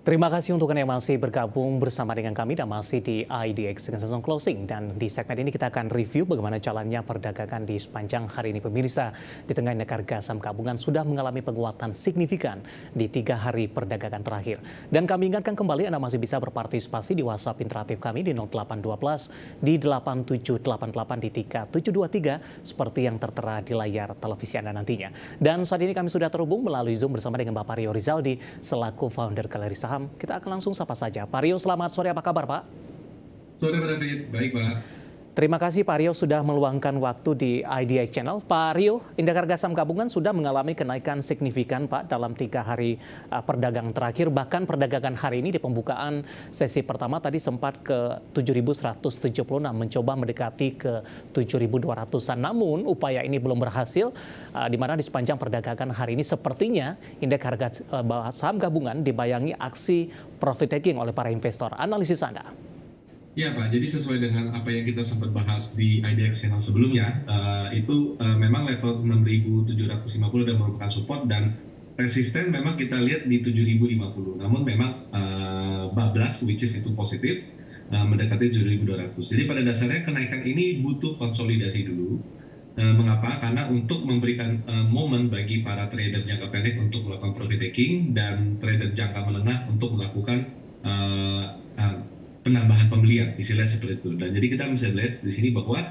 Terima kasih untuk Anda yang masih bergabung bersama dengan kami dan masih di IDX dengan session closing. Dan di segmen ini kita akan review bagaimana jalannya perdagangan di sepanjang hari ini. Pemirsa, di tengah indeks harga saham gabungan sudah mengalami penguatan signifikan di 3 hari perdagangan terakhir. Dan kami ingatkan kembali Anda masih bisa berpartisipasi di WhatsApp interaktif kami di 0812 di 8788 di 3723 seperti yang tertera di layar televisi Anda nantinya. Dan saat ini kami sudah terhubung melalui Zoom bersama dengan Bapak Rio Rizaldi selaku founder Galeri Saham. Kita akan langsung sapa saja. Pak Rio, selamat sore. Apa kabar, Pak? Sore, Pak David. Baik, Pak. Terima kasih Pak Rio sudah meluangkan waktu di IDX Channel. Pak Rio, indeks harga saham gabungan sudah mengalami kenaikan signifikan, Pak, dalam 3 hari perdagangan terakhir. Bahkan perdagangan hari ini di pembukaan sesi pertama tadi sempat ke 7.176, mencoba mendekati ke 7.200-an. Namun upaya ini belum berhasil, di mana di sepanjang perdagangan hari ini sepertinya indeks harga saham gabungan dibayangi aksi profit taking oleh para investor. Analisis Anda? Ya, Pak. Jadi sesuai dengan apa yang kita sempat bahas di IDX Channel sebelumnya, memang level 6.750 dan merupakan support, dan resisten memang kita lihat di 7.050. Namun memang bablas, which is itu positif, mendekati 7.200. Jadi pada dasarnya kenaikan ini butuh konsolidasi dulu. Mengapa? Karena untuk memberikan momen bagi para trader jangka pendek untuk melakukan profit taking dan trader jangka menengah untuk melakukan penambahan pembelian, istilahnya seperti itu. Dan jadi kita bisa lihat di sini bahwa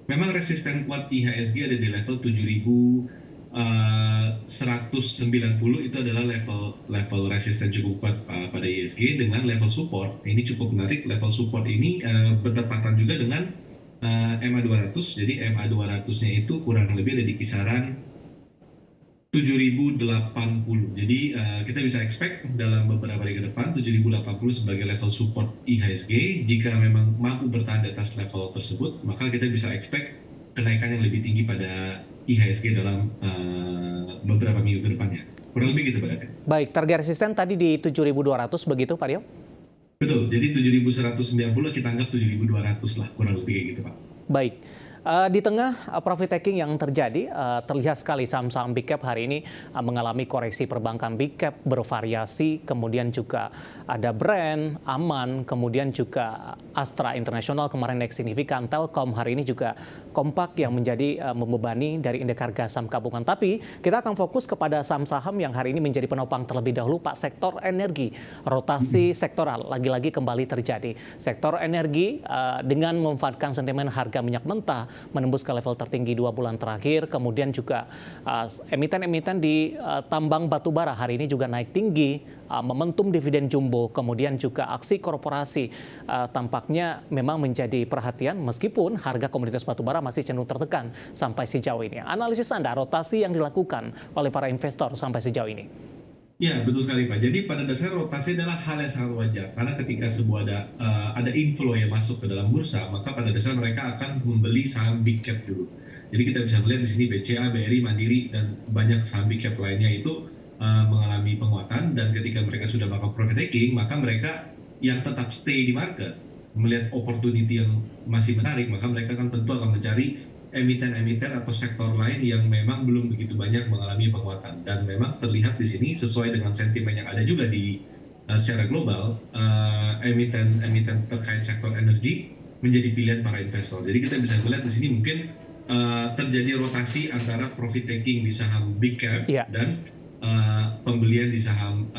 memang resisten kuat IHSG ada di level 7.190, itu adalah level resisten cukup kuat pada IHSG, dengan level support ini cukup menarik. Level support ini bertepatan juga dengan MA200. Jadi MA200-nya itu kurang lebih ada di kisaran 7.080. Jadi kita bisa expect dalam beberapa hari ke depan 7.080 sebagai level support IHSG. Jika memang mampu bertahan di atas level tersebut, maka kita bisa expect kenaikan yang lebih tinggi pada IHSG dalam beberapa minggu ke depannya. Kurang lebih gitu, Pak David. Baik, target resisten tadi di 7.200 begitu, Pak Rio? Betul, jadi 7.190 kita anggap 7.200 lah, kurang lebih kayak gitu, Pak. Baik. Di tengah profit taking yang terjadi, terlihat sekali saham-saham big cap hari ini mengalami koreksi. Perbankan big cap bervariasi, kemudian juga ada Brand, Aman, kemudian juga Astra International kemarin naik signifikan, Telkom hari ini juga kompak yang menjadi membebani dari indeks harga saham gabungan. Tapi kita akan fokus kepada saham-saham yang hari ini menjadi penopang terlebih dahulu, Pak. Sektor energi, rotasi sektoral lagi-lagi kembali terjadi. Sektor energi dengan memanfaatkan sentimen harga minyak mentah menembus ke level tertinggi 2 bulan terakhir, kemudian juga emiten-emiten di tambang batubara hari ini juga naik tinggi, momentum dividen jumbo, kemudian juga aksi korporasi tampaknya memang menjadi perhatian meskipun harga komoditas batubara masih cenderung tertekan sampai sejauh ini. Analisis Anda, rotasi yang dilakukan oleh para investor sampai sejauh ini? Ya, betul sekali, Pak. Jadi pada dasarnya rotasi adalah hal yang sangat wajar, karena ketika ada inflow yang masuk ke dalam bursa, maka pada dasarnya mereka akan membeli saham big cap dulu. Jadi kita bisa melihat di sini BCA, BRI, Mandiri, dan banyak saham big cap lainnya itu mengalami penguatan, dan ketika mereka sudah melakukan profit taking, maka mereka yang tetap stay di market, melihat opportunity yang masih menarik, maka mereka kan tentu akan mencari emiten-emiten atau sektor lain yang memang belum begitu banyak mengalami penguatan. Dan memang terlihat di sini sesuai dengan sentimen yang ada juga di secara global, emiten-emiten terkait sektor energi menjadi pilihan para investor. Jadi kita bisa melihat di sini mungkin terjadi rotasi antara profit taking di saham big cap dan pembelian di saham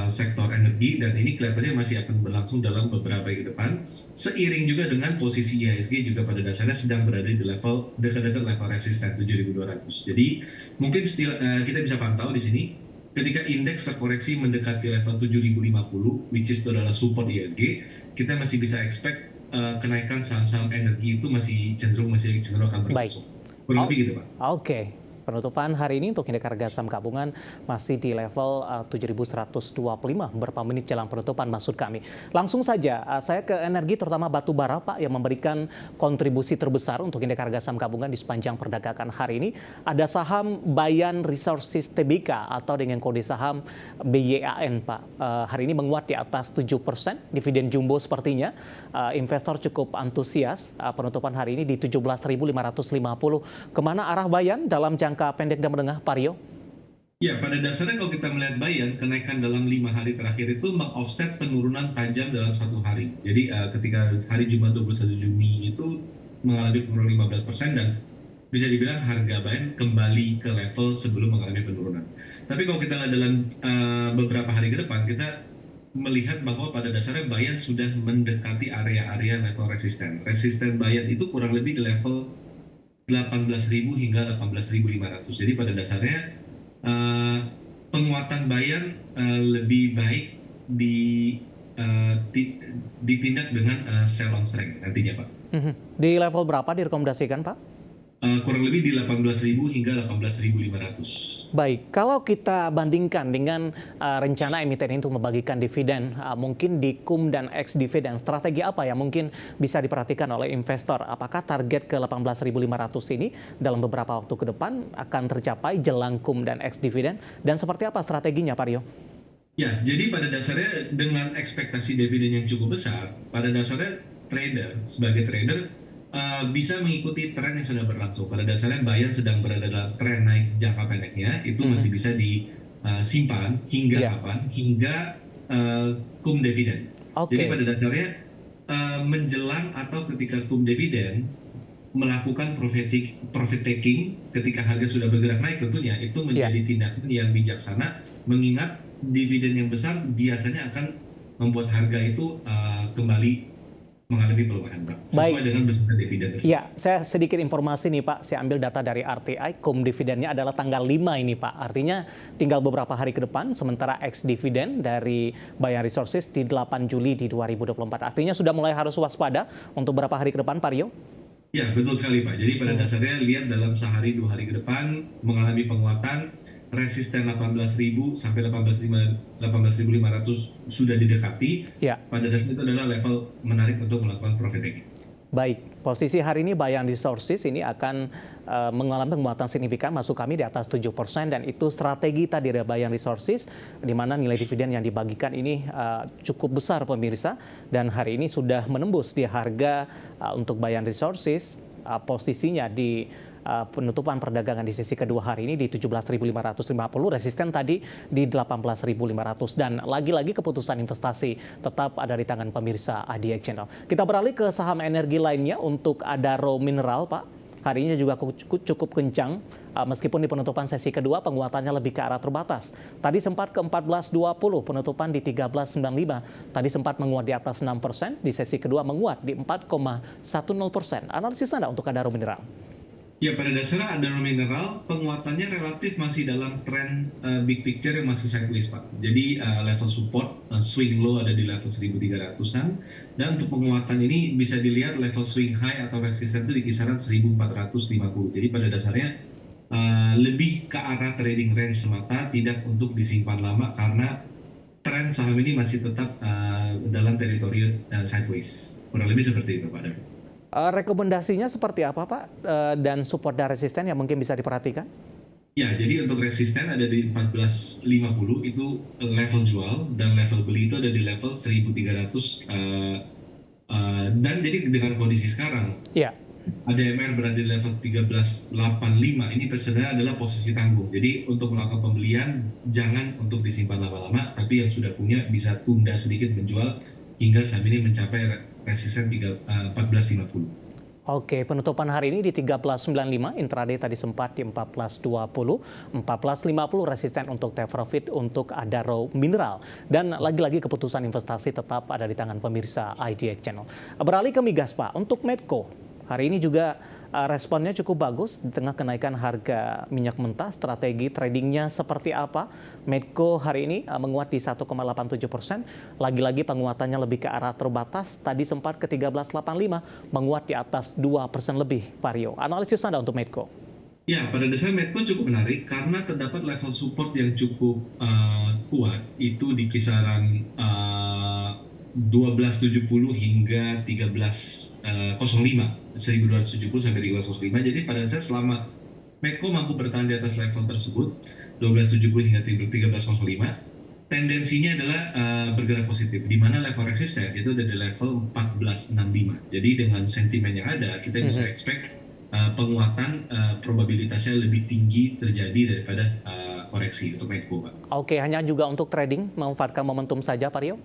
sektor energi, dan ini kelihatannya masih akan berlangsung dalam beberapa hari ke depan, seiring juga dengan posisi IHSG juga pada dasarnya sedang berada di level dekat-dekat level resisten 7.200. Jadi mungkin kita bisa pantau di sini ketika indeks terkoreksi mendekati level 7.050, which is itu adalah support IHSG, kita masih bisa expect kenaikan saham-saham energi itu masih cenderung akan berlangsung. Kurang lebih gitu, Pak. Oke. Penutupan hari ini untuk indeks harga saham gabungan masih di level 7.125 beberapa menit jelang penutupan maksud kami. Langsung saja saya ke energi terutama batu bara, Pak, yang memberikan kontribusi terbesar untuk indeks harga saham gabungan di sepanjang perdagangan hari ini. Ada saham Bayan Resources Tbk atau dengan kode saham BYAN, Pak. Hari ini menguat di atas 7%, dividen jumbo sepertinya. Investor cukup antusias. Penutupan hari ini di 17.550. Kemana arah Bayan dalam jangka pendek dan menengah, Pak Rio? Ya, pada dasarnya kalau kita melihat Bayan, kenaikan dalam 5 hari terakhir itu meng-offset penurunan tajam dalam 1 hari. Jadi ketika hari Jumat 21 Juni itu mengalami penurunan 15% dan bisa dibilang harga Bayan kembali ke level sebelum mengalami penurunan. Tapi kalau kita lihat dalam beberapa hari ke depan, kita melihat bahwa pada dasarnya Bayan sudah mendekati area-area level resisten. Resisten Bayan itu kurang lebih di level 18.000 hingga 18.500. Jadi pada dasarnya eh, penguatan Bayan lebih baik di ditindak dengan sell on strength nantinya, Pak. Di level berapa direkomendasikan, Pak? Kurang lebih di 18.000 hingga 18.500. Baik, kalau kita bandingkan dengan rencana emiten ini untuk membagikan dividen, mungkin di KUM dan ex dividen, strategi apa yang mungkin bisa diperhatikan oleh investor? Apakah target ke 18.500 ini dalam beberapa waktu ke depan akan tercapai jelang KUM dan ex dividen? Dan seperti apa strateginya, Pak Rio? Ya, jadi pada dasarnya dengan ekspektasi dividen yang cukup besar, pada dasarnya sebagai trader bisa mengikuti tren yang sedang berlangsung. Pada dasarnya Bayan sedang berada dalam tren naik jangka pendeknya, itu masih bisa disimpan hingga Ya, kapan? Hingga cum dividen. Jadi oke. pada dasarnya menjelang atau ketika cum dividen melakukan profit taking ketika harga sudah bergerak naik, tentunya itu Ya, menjadi tindakan yang bijaksana, mengingat dividen yang besar biasanya akan membuat harga itu kembali mengalami pelemahan, Pak, sesuai baik. dengan besar dividen tersebut. Ya, saya sedikit informasi nih Pak, saya ambil data dari RTI, KUM dividennya adalah tanggal 5 ini Pak. Artinya tinggal beberapa hari ke depan, sementara ex dividen dari Bayan Resources di 8 Juli di 2024. Artinya sudah mulai harus waspada untuk beberapa hari ke depan, Pak Rio? Ya, betul sekali, Pak. Jadi pada dasarnya lihat dalam sehari 2 hari ke depan mengalami penguatan, resisten 18.000 sampai 18.500 sudah didekati. Ya. Pada dasarnya itu adalah level menarik untuk melakukan profit taking. Baik, posisi hari ini Bayan Resources ini akan mengalami penguatan signifikan, masuk kami di atas 7%, dan itu strategi tadi dari Bayan Resources, di mana nilai dividen yang dibagikan ini cukup besar pemirsa, dan hari ini sudah menembus di harga untuk Bayan Resources, posisinya di penutupan perdagangan di sesi kedua hari ini di 17.550, resisten tadi di 18.500, dan lagi-lagi keputusan investasi tetap ada di tangan pemirsa IDX Channel. Kita beralih ke saham energi lainnya untuk Adaro Mineral, Pak. Hari ini juga cukup kencang, meskipun di penutupan sesi kedua penguatannya lebih ke arah terbatas. Tadi sempat ke 14.20, penutupan di 13.95. Tadi sempat menguat di atas 6%, di sesi kedua menguat di 4,10%. Analisis Anda untuk Adaro Mineral? Ya, pada dasarnya Adaro Mineral penguatannya relatif masih dalam tren big picture yang masih sideways, Pak. Jadi level support, swing low ada di level 1.300-an, dan untuk penguatan ini bisa dilihat level swing high atau resisten itu di kisaran 1.450. Jadi pada dasarnya lebih ke arah trading range semata, tidak untuk disimpan lama karena tren saham ini masih tetap dalam teritori sideways. Kurang lebih seperti itu, Pak David. Rekomendasinya seperti apa, Pak? Dan support dan resisten yang mungkin bisa diperhatikan? Ya, jadi untuk resisten ada di 14.50 itu level jual, dan level beli itu ada di level 1.300. Dan jadi dengan kondisi sekarang, Ya. ADMR berada di level 13.85, ini sebenarnya adalah posisi tangguh. Jadi untuk melakukan pembelian, jangan untuk disimpan lama-lama, tapi yang sudah punya bisa tunda sedikit menjual hingga saham ini mencapai resisten 14.50. Oke, penutupan hari ini di 13.95, intraday tadi sempat di 14.20, 14.50 resisten untuk take profit untuk Adaro Mineral. Dan lagi-lagi keputusan investasi tetap ada di tangan pemirsa IDX Channel. Beralih ke migas, Pak. Untuk Medco, hari ini juga responnya cukup bagus di tengah kenaikan harga minyak mentah. Strategi tradingnya seperti apa? Medco hari ini menguat di 1,87%. Lagi-lagi penguatannya lebih ke arah terbatas. Tadi sempat ke 13.85, menguat di atas 2% lebih, Pak Rio. Analisis Anda untuk Medco? Ya, pada dasarnya Medco cukup menarik karena terdapat level support yang cukup kuat, itu di kisaran 12.70 hingga 13.05, 1.270 sampai 13.05. Jadi pada dasarnya selama Medco mampu bertahan di atas level tersebut, 12.70 hingga 13.05, tendensinya adalah bergerak positif, di mana level resisten itu ada di level 14.65. Jadi dengan sentimen yang ada, kita bisa expect penguatan probabilitasnya lebih tinggi terjadi daripada koreksi untuk Medco, Pak. Oke, hanya juga untuk trading, memanfaatkan momentum saja, Pak Rio?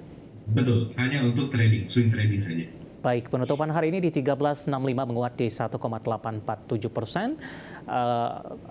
Betul, hanya untuk trading, swing trading saja. Baik, penutupan hari ini di 1365 menguat di 1,847%.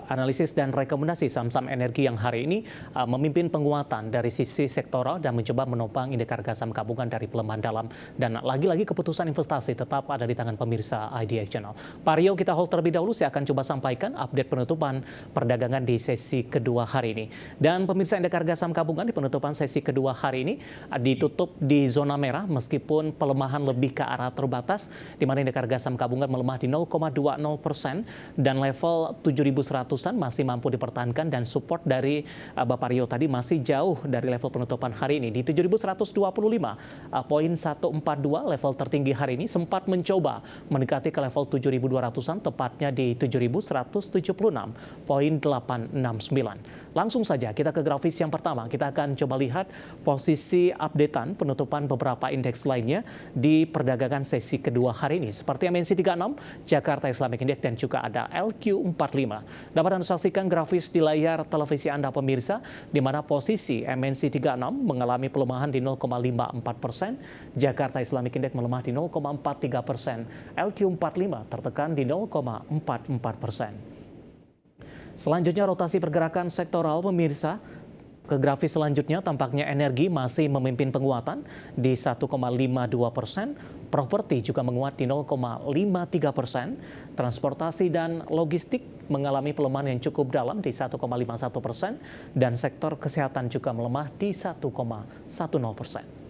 Analisis dan rekomendasi saham-saham energi yang hari ini memimpin penguatan dari sisi sektoral dan mencoba menopang indeks harga saham gabungan dari pelemahan dalam. Dan lagi-lagi keputusan investasi tetap ada di tangan pemirsa IDX Channel. Pak Rio, kita hold terlebih dahulu. Saya akan coba sampaikan update penutupan perdagangan di sesi kedua hari ini. Dan pemirsa, indeks harga saham gabungan di penutupan sesi kedua hari ini ditutup di zona merah meskipun pelemahan lebih ke arah terbatas, di mana indeks harga saham gabungan melemah di 0,20% dan level 7.100-an masih mampu dipertahankan, dan support dari Bapak Rio tadi masih jauh dari level penutupan hari ini di 7.125.142. Level tertinggi hari ini sempat mencoba mendekati ke level 7.200-an, tepatnya di 7.176.869. Langsung saja kita ke grafis yang pertama. Kita akan coba lihat posisi updatean penutupan beberapa indeks lainnya di perdagangan sesi kedua hari ini, seperti MNC 36, Jakarta Islamic Index, dan juga ada LQ45. Dapat Anda saksikan grafis di layar televisi Anda, pemirsa, di mana posisi MNC 36 mengalami pelemahan di 0,54%, Jakarta Islamic Index melemah di 0,43%, LQ45 tertekan di 0,44%. Selanjutnya rotasi pergerakan sektoral, pemirsa. Ke grafis selanjutnya tampaknya energi masih memimpin penguatan di 1,52%, properti juga menguat di 0,53%, transportasi dan logistik mengalami pelemahan yang cukup dalam di 1,51%, dan sektor kesehatan juga melemah di 1,10%.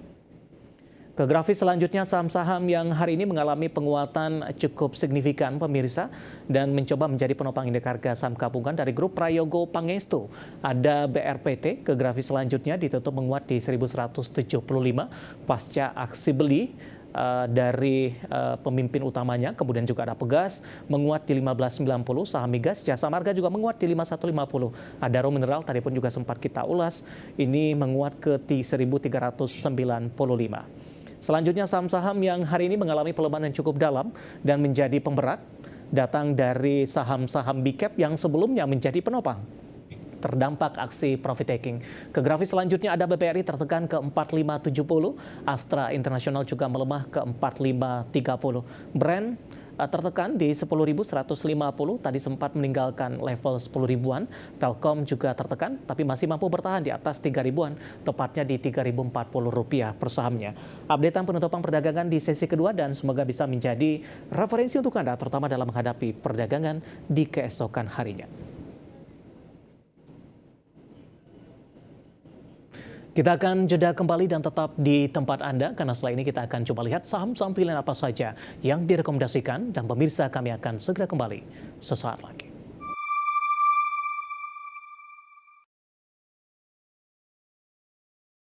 Ke grafis selanjutnya, saham-saham yang hari ini mengalami penguatan cukup signifikan, pemirsa, dan mencoba menjadi penopang indeks harga saham gabungan dari grup Prayogo Pangestu. Ada BRPT, ke grafis selanjutnya ditutup menguat di 1.175 pasca aksi beli dari pemimpin utamanya. Kemudian juga ada Pegas menguat di 15.90, saham migas, Jasa Marga juga menguat di 51.50. Adaro Mineral tadi pun juga sempat kita ulas, ini menguat ke 1.395. Selanjutnya saham-saham yang hari ini mengalami pelemahan yang cukup dalam dan menjadi pemberat datang dari saham-saham big cap yang sebelumnya menjadi penopang terdampak aksi profit taking. Ke grafis selanjutnya ada BPRI tertekan ke 4570, Astra International juga melemah ke 4530. Brand tertekan di 10.150, tadi sempat meninggalkan level 10.000-an. Telkom juga tertekan, tapi masih mampu bertahan di atas 3.000-an, tepatnya di Rp3.040 per sahamnya. Updatean penutupan perdagangan di sesi kedua, dan semoga bisa menjadi referensi untuk Anda, terutama dalam menghadapi perdagangan di keesokan harinya. Kita akan jeda kembali dan tetap di tempat Anda, karena setelah ini kita akan coba lihat saham-saham pilihan apa saja yang direkomendasikan, dan pemirsa, kami akan segera kembali sesaat lagi.